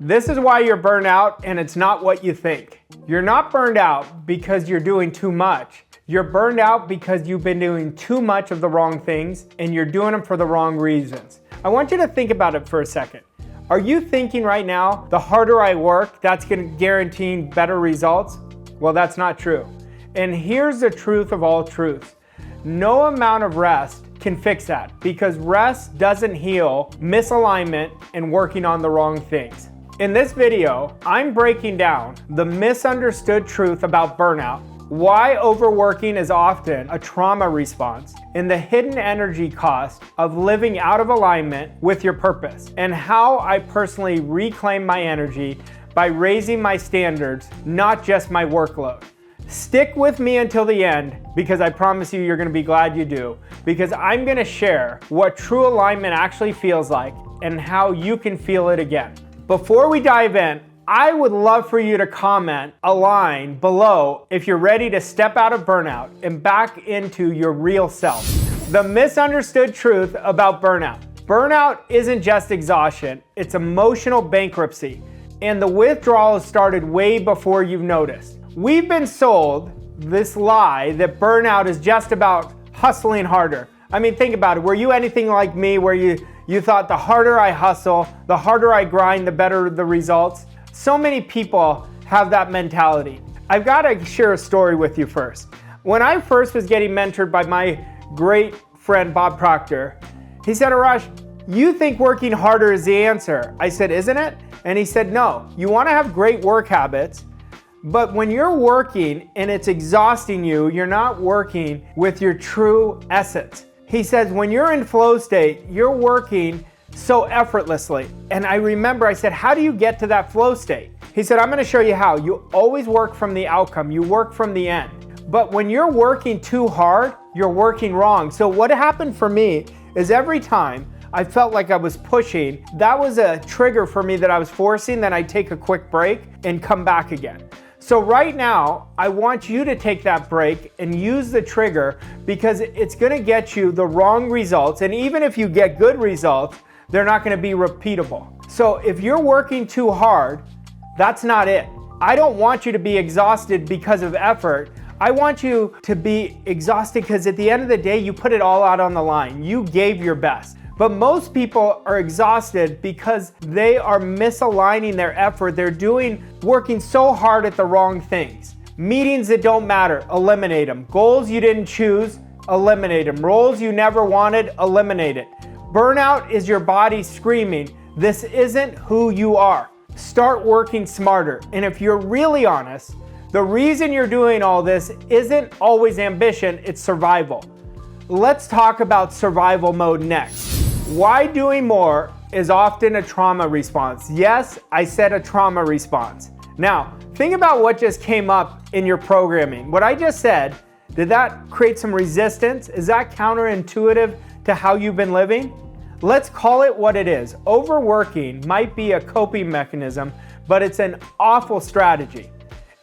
This is why you're burned out, and it's not what you think. You're not burned out because you're doing too much. You're burned out because you've been doing too much of the wrong things and you're doing them for the wrong reasons. I want you to think about it for a second. Are you thinking right now, the harder I work, that's going to guarantee better results? Well, that's not true. And here's the truth of all truths. No amount of rest can fix that because rest doesn't heal misalignment and working on the wrong things. In this video, I'm breaking down the misunderstood truth about burnout, why overworking is often a trauma response, and the hidden energy cost of living out of alignment with your purpose, and how I personally reclaim my energy by raising my standards, not just my workload. Stick with me until the end because I promise you, you're going to be glad you do, because I'm going to share what true alignment actually feels like and how you can feel it again. Before we dive in, I would love for you to comment a line below if you're ready to step out of burnout and back into your real self. The misunderstood truth about burnout. Burnout isn't just exhaustion, it's emotional bankruptcy. And the withdrawal has started way before you've noticed. We've been sold this lie that burnout is just about hustling harder. I mean, think about it. Were you anything like me where you thought the harder I hustle, the harder I grind, the better the results? So many people have that mentality. I've got to share a story with you first. When I first was getting mentored by my great friend, Bob Proctor, he said, Arash, you think working harder is the answer. I said, isn't it? And he said, no, you want to have great work habits, but when you're working and it's exhausting you, you're not working with your true essence. He says, when you're in flow state, you're working so effortlessly. And I remember I said, how do you get to that flow state? He said, I'm going to show you how. You always work from the outcome. You work from the end. But when you're working too hard, you're working wrong. So what happened for me is every time I felt like I was pushing, that was a trigger for me that I was forcing, then I'd take a quick break and come back again. So right now, I want you to take that break and use the trigger because it's going to get you the wrong results. And even if you get good results, they're not going to be repeatable. So if you're working too hard, that's not it. I don't want you to be exhausted because of effort. I want you to be exhausted because at the end of the day, you put it all out on the line. You gave your best. But most people are exhausted because they are misaligning their effort. They're working so hard at the wrong things. Meetings that don't matter, eliminate them. Goals you didn't choose, eliminate them. Roles you never wanted, eliminate it. Burnout is your body screaming, this isn't who you are. Start working smarter. And if you're really honest, the reason you're doing all this isn't always ambition, it's survival. Let's talk about survival mode next. Why doing more is often a trauma response. Yes, I said a trauma response. Now, think about what just came up in your programming. What I just said, did that create some resistance? Is that counterintuitive to how you've been living? Let's call it what it is. Overworking might be a coping mechanism, but it's an awful strategy.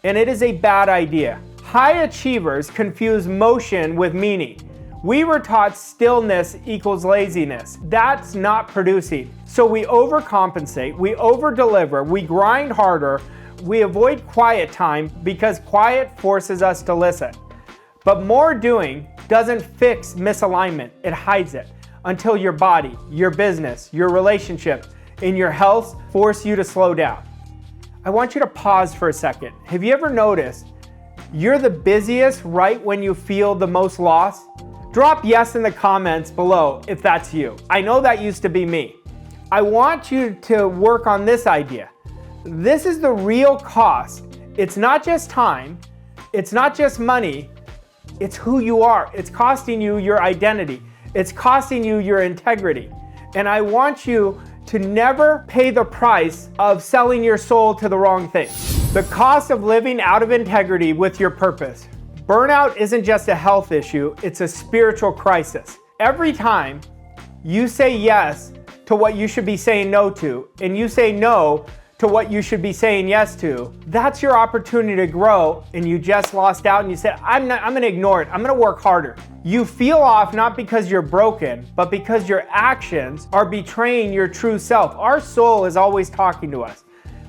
And it is a bad idea. High achievers confuse motion with meaning. We were taught stillness equals laziness. That's not producing. So we overcompensate, we overdeliver, we grind harder, we avoid quiet time because quiet forces us to listen. But more doing doesn't fix misalignment, it hides it until your body, your business, your relationship, and your health force you to slow down. I want you to pause for a second. Have you ever noticed you're the busiest right when you feel the most lost? Drop yes in the comments below if that's you. I know that used to be me. I want you to work on this idea. This is the real cost. It's not just time, it's not just money, it's who you are. It's costing you your identity. It's costing you your integrity. And I want you to never pay the price of selling your soul to the wrong thing. The cost of living out of integrity with your purpose. Burnout isn't just a health issue, it's a spiritual crisis. Every time you say yes to what you should be saying no to, and you say no to what you should be saying yes to, that's your opportunity to grow, and you just lost out and you said, I'm gonna ignore it, I'm gonna work harder. You feel off not because you're broken, but because your actions are betraying your true self. Our soul is always talking to us.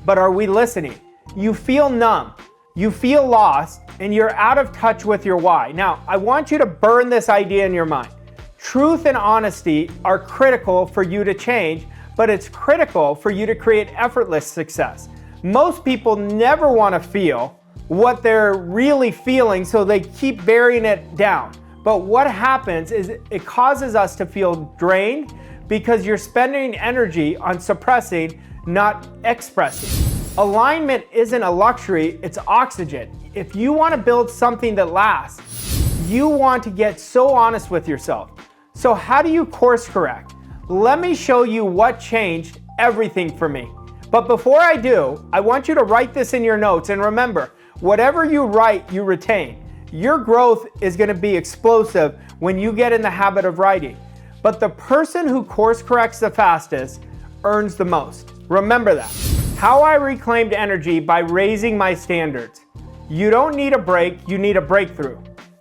but are we listening? You feel numb, you feel lost, and you're out of touch with your why. Now, I want you to burn this idea in your mind. Truth and honesty are critical for you to change, but it's critical for you to create effortless success. Most people never want to feel what they're really feeling, so they keep burying it down. But what happens is it causes us to feel drained because you're spending energy on suppressing, not expressing. Alignment isn't a luxury, it's oxygen. If you want to build something that lasts, you want to get so honest with yourself. So how do you course correct? Let me show you what changed everything for me. But before I do, I want you to write this in your notes, and remember, whatever you write, you retain. Your growth is going to be explosive when you get in the habit of writing. But the person who course corrects the fastest earns the most. Remember that. How I reclaimed energy by raising my standards. You don't need a break, you need a breakthrough.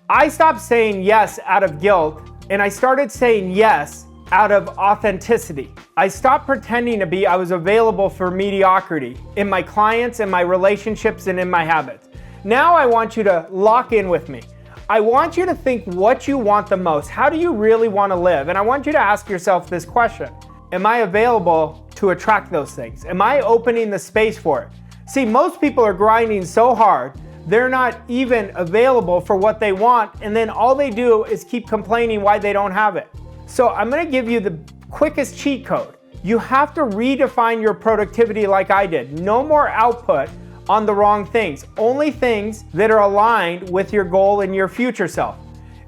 I stopped saying yes out of guilt, and I started saying yes out of authenticity. I stopped pretending to be I was available for mediocrity in my clients, in my relationships, and in my habits. Now I want you to lock in with me. I want you to think what you want the most. How do you really want to live? And I want you to ask yourself this question. Am I available to attract those things? Am I opening the space for it? See, most people are grinding so hard, they're not even available for what they want, and then all they do is keep complaining why they don't have it. So I'm going to give you the quickest cheat code. You have to redefine your productivity like I did. No more output on the wrong things. Only things that are aligned with your goal and your future self.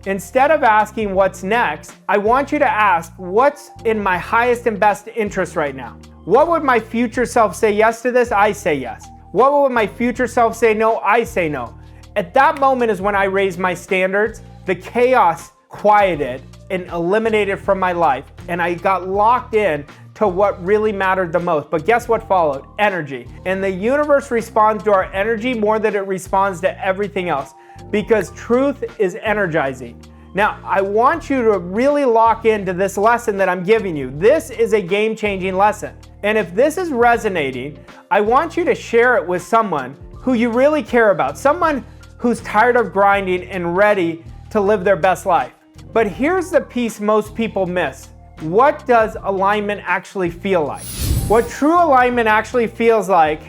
Instead of asking what's next, I want you to ask what's in my highest and best interest right now. What would my future self say yes to this? I say yes. What would my future self say no? I say no. At that moment is when I raised my standards. The chaos quieted and eliminated from my life, and I got locked in to what really mattered the most. But guess what followed? Energy. And the universe responds to our energy more than it responds to everything else, because truth is energizing. Now, I want you to really lock into this lesson that I'm giving you. This is a game-changing lesson. And if this is resonating, I want you to share it with someone who you really care about, someone who's tired of grinding and ready to live their best life. But here's the piece most people miss. What does alignment actually feel like? What true alignment actually feels like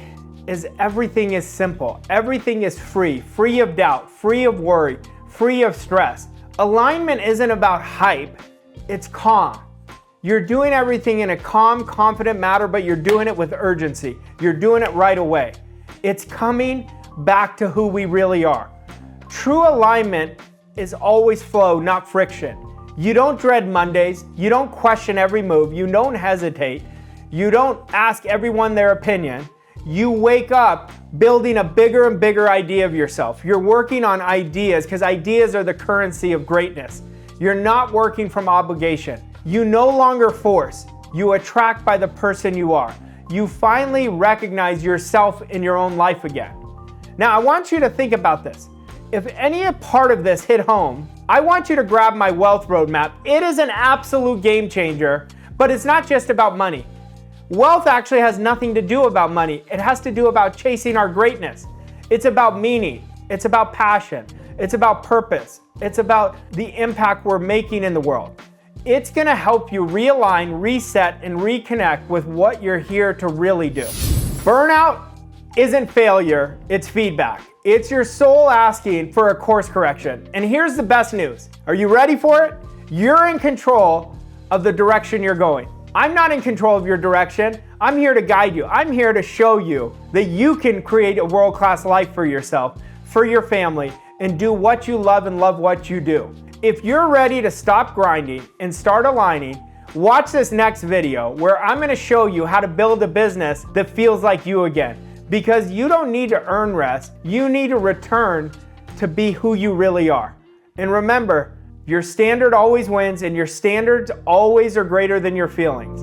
is everything is simple. Everything is free of doubt, free of worry, free of stress. Alignment isn't about hype, it's calm. You're doing everything in a calm, confident manner, but you're doing it with urgency. You're doing it right away. It's coming back to who we really are. True alignment is always flow, not friction. You don't dread Mondays. You don't question every move. You don't hesitate. You don't ask everyone their opinion. You wake up building a bigger and bigger idea of yourself. You're working on ideas because ideas are the currency of greatness. You're not working from obligation. You no longer force. You attract by the person you are. You finally recognize yourself in your own life again. Now, I want you to think about this. If any part of this hit home, I want you to grab my wealth roadmap. It is an absolute game changer, but it's not just about money. Wealth actually has nothing to do about money. It has to do about chasing our greatness. It's about meaning. It's about passion. It's about purpose. It's about the impact we're making in the world. It's gonna help you realign, reset, and reconnect with what you're here to really do. Burnout isn't failure, it's feedback. It's your soul asking for a course correction. And here's the best news. Are you ready for it? You're in control of the direction you're going. I'm not in control of your direction. I'm here to guide you. I'm here to show you that you can create a world-class life for yourself, for your family, and do what you love and love what you do. If you're ready to stop grinding and start aligning, watch this next video where I'm gonna show you how to build a business that feels like you again. Because you don't need to earn rest, you need to return to be who you really are. And remember, your standard always wins, and your standards always are greater than your feelings.